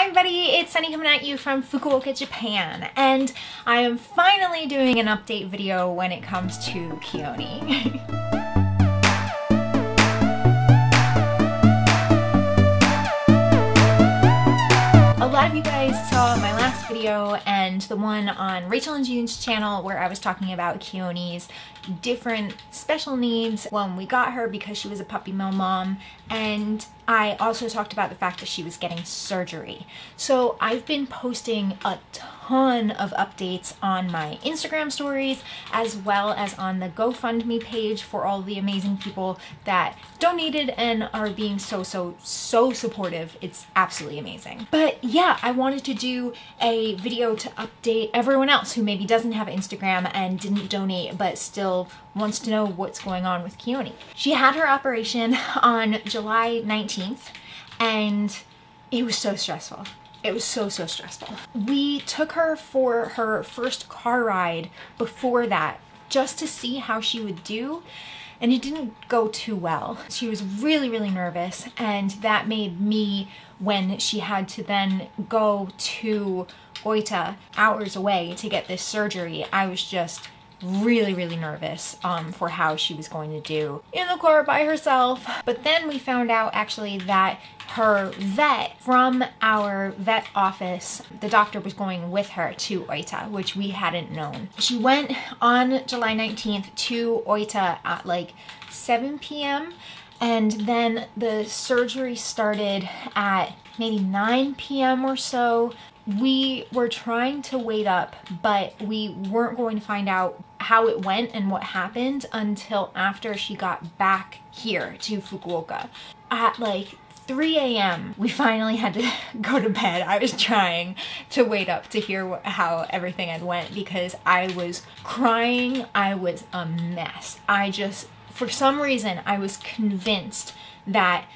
Hi everybody, it's Sonnie coming at you from Fukuoka, Japan, and I am finally doing an update video when it comes to Khione. A lot of you guys saw my last video and the one on Rachel and June's channel where I was talking about Khione's different special needs when we got her because she was a puppy mill mom, and I also talked about the fact that she was getting surgery. So I've been posting a ton of updates on my Instagram stories as well as on the GoFundMe page for all the amazing people that donated and are being so supportive. It's absolutely amazing. But yeah, I wanted to do a video to update everyone else who maybe doesn't have Instagram and didn't donate but still wants to know what's going on with Khione. She had her operation on July 19th and it was so stressful. It was so stressful. We took her for her first car ride before that just to see how she would do, and it didn't go too well. She was really nervous, and that made me, when she had to then go to Oita hours away to get this surgery, I was just really nervous for how she was going to do in the car by herself. But then we found out actually that her vet from our vet office, the doctor was going with her to Oita, which we hadn't known. She went on July 19th to Oita at like 7 p.m. and then the surgery started at maybe 9 p.m. or so. We were trying to wait up, but we weren't going to find out how it went and what happened until after she got back here to Fukuoka. At like 3 a.m. we finally had to go to bed. I was trying to wait up to hear how everything had went because I was crying. I was a mess. For some reason, I was convinced that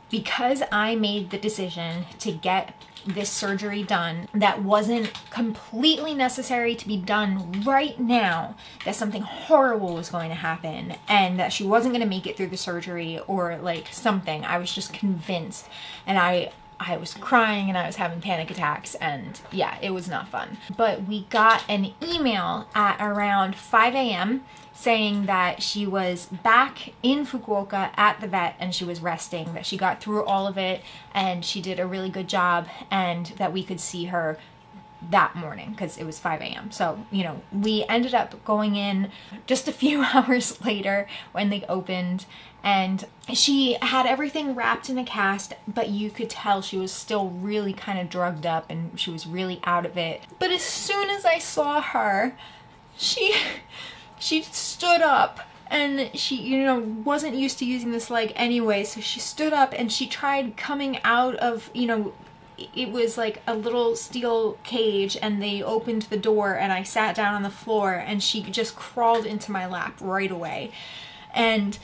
because I made the decision to get this surgery done that wasn't completely necessary to be done right now, that something horrible was going to happen and that she wasn't going to make it through the surgery or like something. I was just convinced, and I was crying and I was having panic attacks, and yeah, it was not fun. But we got an email at around 5 a.m. saying that she was back in Fukuoka at the vet and she was resting, that she got through all of it and she did a really good job, and that we could see her that morning because it was 5 a.m. So, you know, we ended up going in just a few hours later when they opened, and she had everything wrapped in a cast, but you could tell she was still really kind of drugged up and she was really out of it. But as soon as I saw her, she stood up, and she, you know, wasn't used to using this leg anyway, so she stood up and she tried coming out of, you know, it was like a little steel cage and they opened the door and I sat down on the floor and she just crawled into my lap right away. And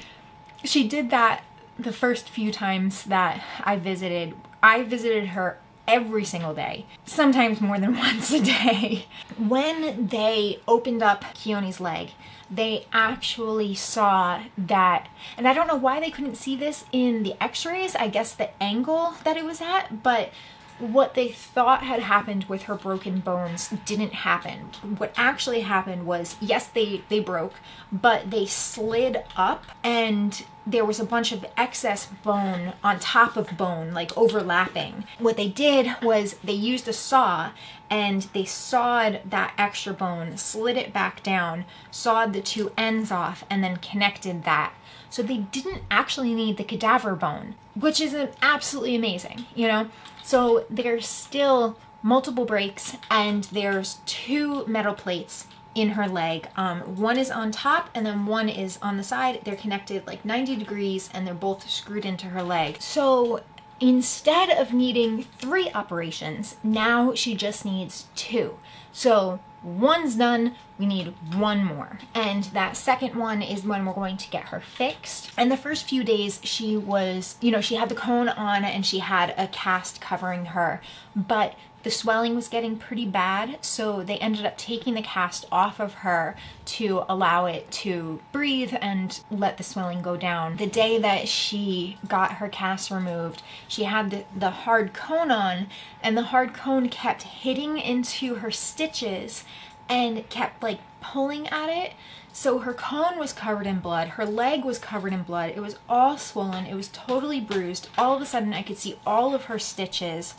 she did that the first few times that I visited. I visited her every single day, sometimes more than once a day. When they opened up Khione's leg, they actually saw that, and I don't know why they couldn't see this in the x-rays, I guess the angle that it was at, but what they thought had happened with her broken bones didn't happen. What actually happened was, yes, they broke, but they slid up and there was a bunch of excess bone on top of bone, like overlapping. What they did was they used a saw and they sawed that extra bone, slid it back down, sawed the two ends off, and then connected that. So they didn't actually need the cadaver bone, which is absolutely amazing, you know? So there's still multiple breaks and there's two metal plates in her leg. One is on top and then one is on the side. They're connected like 90 degrees and they're both screwed into her leg. So instead of needing 3 operations, now she just needs 2. So one's done, We need one more. And that second one is when we're going to get her fixed. And the first few days she was, you know, she had the cone on and she had a cast covering her, but the swelling was getting pretty bad, so they ended up taking the cast off of her to allow it to breathe and let the swelling go down. The day that she got her cast removed, she had the hard cone on, and the hard cone kept hitting into her stitches and kept like pulling at it. So her cone was covered in blood, her leg was covered in blood, it was all swollen, it was totally bruised. All of a sudden I could see all of her stitches,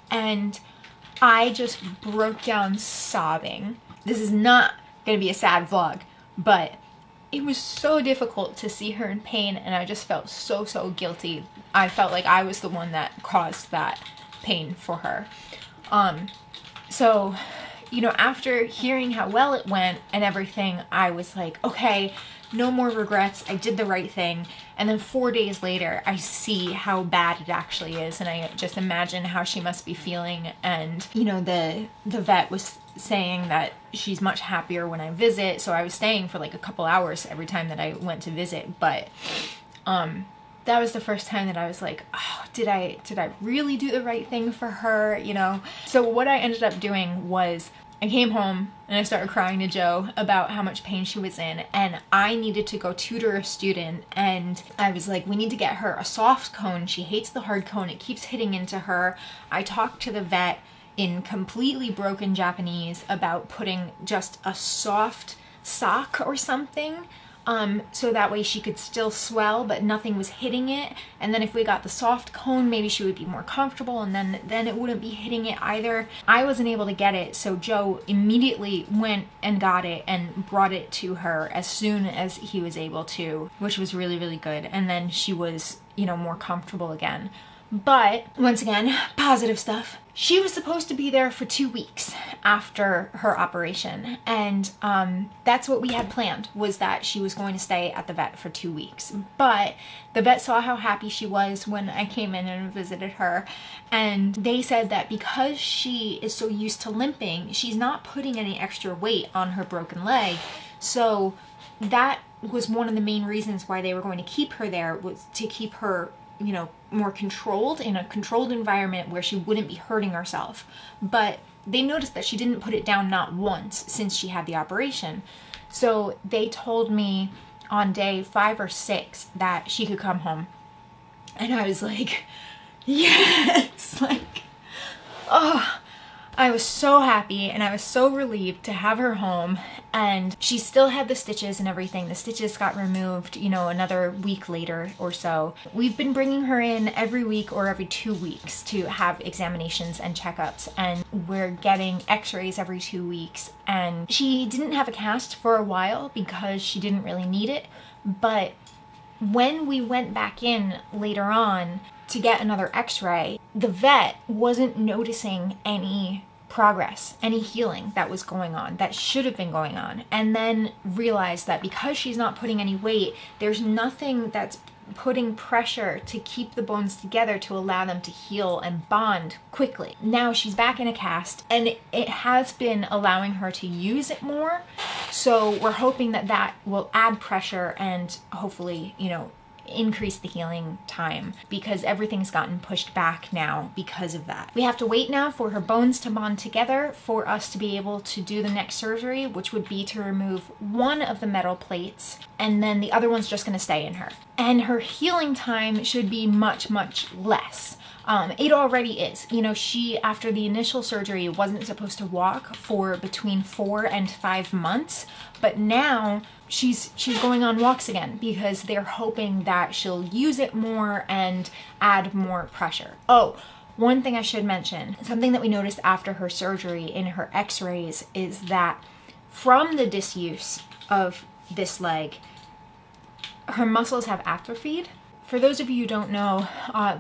and I just broke down sobbing. This is not gonna be a sad vlog, but it was so difficult to see her in pain, and I just felt so guilty. I felt like I was the one that caused that pain for her. So, you know, after hearing how well it went and everything, I was like, okay, no more regrets, I did the right thing. And then 4 days later, I see how bad it actually is, and I just imagine how she must be feeling. And, you know, the vet was saying that she's much happier when I visit, so I was staying for like a couple hours every time that I went to visit. But that was the first time that I was like, oh, did I really do the right thing for her, you know? So what I ended up doing was I came home and I started crying to Joe about how much pain she was in, and I needed to go tutor a student, and I was like, we need to get her a soft cone. She hates the hard cone. It keeps hitting into her. I talked to the vet in completely broken Japanese about putting just a soft sock or something, so that way she could still swell but nothing was hitting it. And then if we got the soft cone, maybe she would be more comfortable, and then it wouldn't be hitting it either. I wasn't able to get it, so Joe immediately went and got it and brought it to her as soon as he was able to, which was really good. And then she was, you know, more comfortable again. But once again, positive stuff. She was supposed to be there for 2 weeks after her operation, and that's what we had planned, was that she was going to stay at the vet for 2 weeks. But the vet saw how happy she was when I came in and visited her, and they said that because she is so used to limping, she's not putting any extra weight on her broken leg. So that was one of the main reasons why they were going to keep her there, was to keep her, you know, more controlled, in a controlled environment where she wouldn't be hurting herself. But they noticed that she didn't put it down not once since she had the operation. So they told me on day 5 or 6 that she could come home. And I was like, yes, like, oh, I was so happy and I was so relieved to have her home. And she still had the stitches and everything. The stitches got removed, you know, another week later or so. We've been bringing her in every week or every 2 weeks to have examinations and checkups, and we're getting x-rays every 2 weeks. And she didn't have a cast for a while because she didn't really need it. But when we went back in later on to get another x-ray, the vet wasn't noticing any progress, any healing that was going on, that should have been going on, and then realized that because she's not putting any weight, there's nothing that's putting pressure to keep the bones together to allow them to heal and bond quickly. Now she's back in a cast, and it has been allowing her to use it more, so we're hoping that that will add pressure and hopefully, you know, increase the healing time, because everything's gotten pushed back now because of that. We have to wait now for her bones to bond together for us to be able to do the next surgery, which would be to remove one of the metal plates, and then the other one's just going to stay in her. And her healing time should be much less. It already is. You know, she, after the initial surgery, wasn't supposed to walk for between 4 and 5 months, but now she's going on walks again because they're hoping that she'll use it more and add more pressure. Oh, one thing I should mention, something that we noticed after her surgery in her x-rays is that from the disuse of this leg, her muscles have atrophied. For those of you who don't know,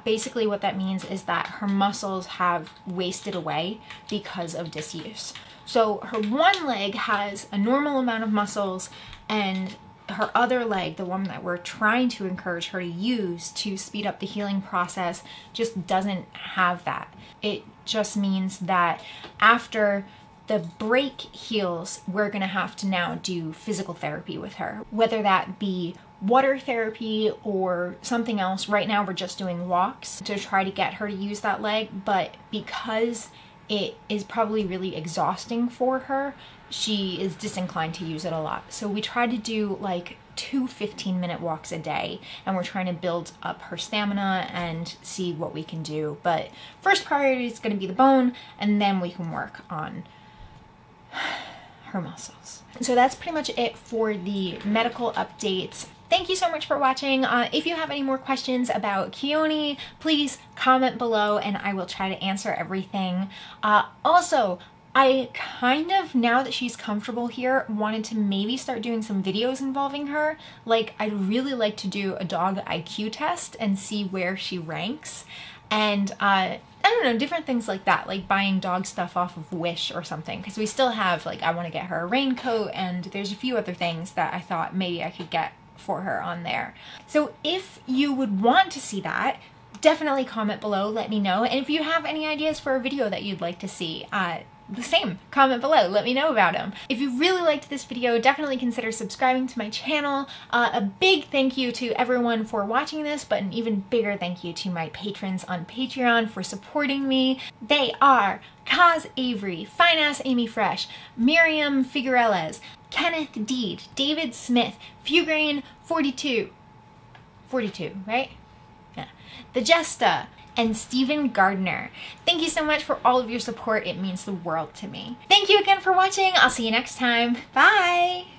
basically what that means is that her muscles have wasted away because of disuse. So her one leg has a normal amount of muscles, and her other leg, the one that we're trying to encourage her to use to speed up the healing process, just doesn't have that. It just means that after the break heals, we're gonna have to now do physical therapy with her, whether that be water therapy or something else. Right now we're just doing walks to try to get her to use that leg, but because it is probably really exhausting for her, she is disinclined to use it a lot. So we try to do like 2 15-minute walks a day, and we're trying to build up her stamina and see what we can do. But first priority is going to be the bone, and then we can work on her muscles. So that's pretty much it for the medical updates. Thank you so much for watching. If you have any more questions about Khione, please comment below and I will try to answer everything. Also, I kind of, now that she's comfortable here, wanted to maybe start doing some videos involving her. Like, I'd really like to do a dog IQ test and see where she ranks. And I don't know, different things like that, like buying dog stuff off of Wish or something, because we still have, like, I want to get her a raincoat, and there's a few other things that I thought maybe I could get for her on there. So if you would want to see that, definitely comment below, let me know. And if you have any ideas for a video that you'd like to see, the same, comment below, let me know about them. If you really liked this video, definitely consider subscribing to my channel. A big thank you to everyone for watching this, but an even bigger thank you to my patrons on Patreon for supporting me. They are Kaz Avery, Fine Ass Amy Fresh, Miriam Figuereles, Kenneth Deed, David Smith, Fugrain 42, right? Yeah. The Jesta, and Stephen Gardner. Thank you so much for all of your support. It means the world to me. Thank you again for watching. I'll see you next time. Bye!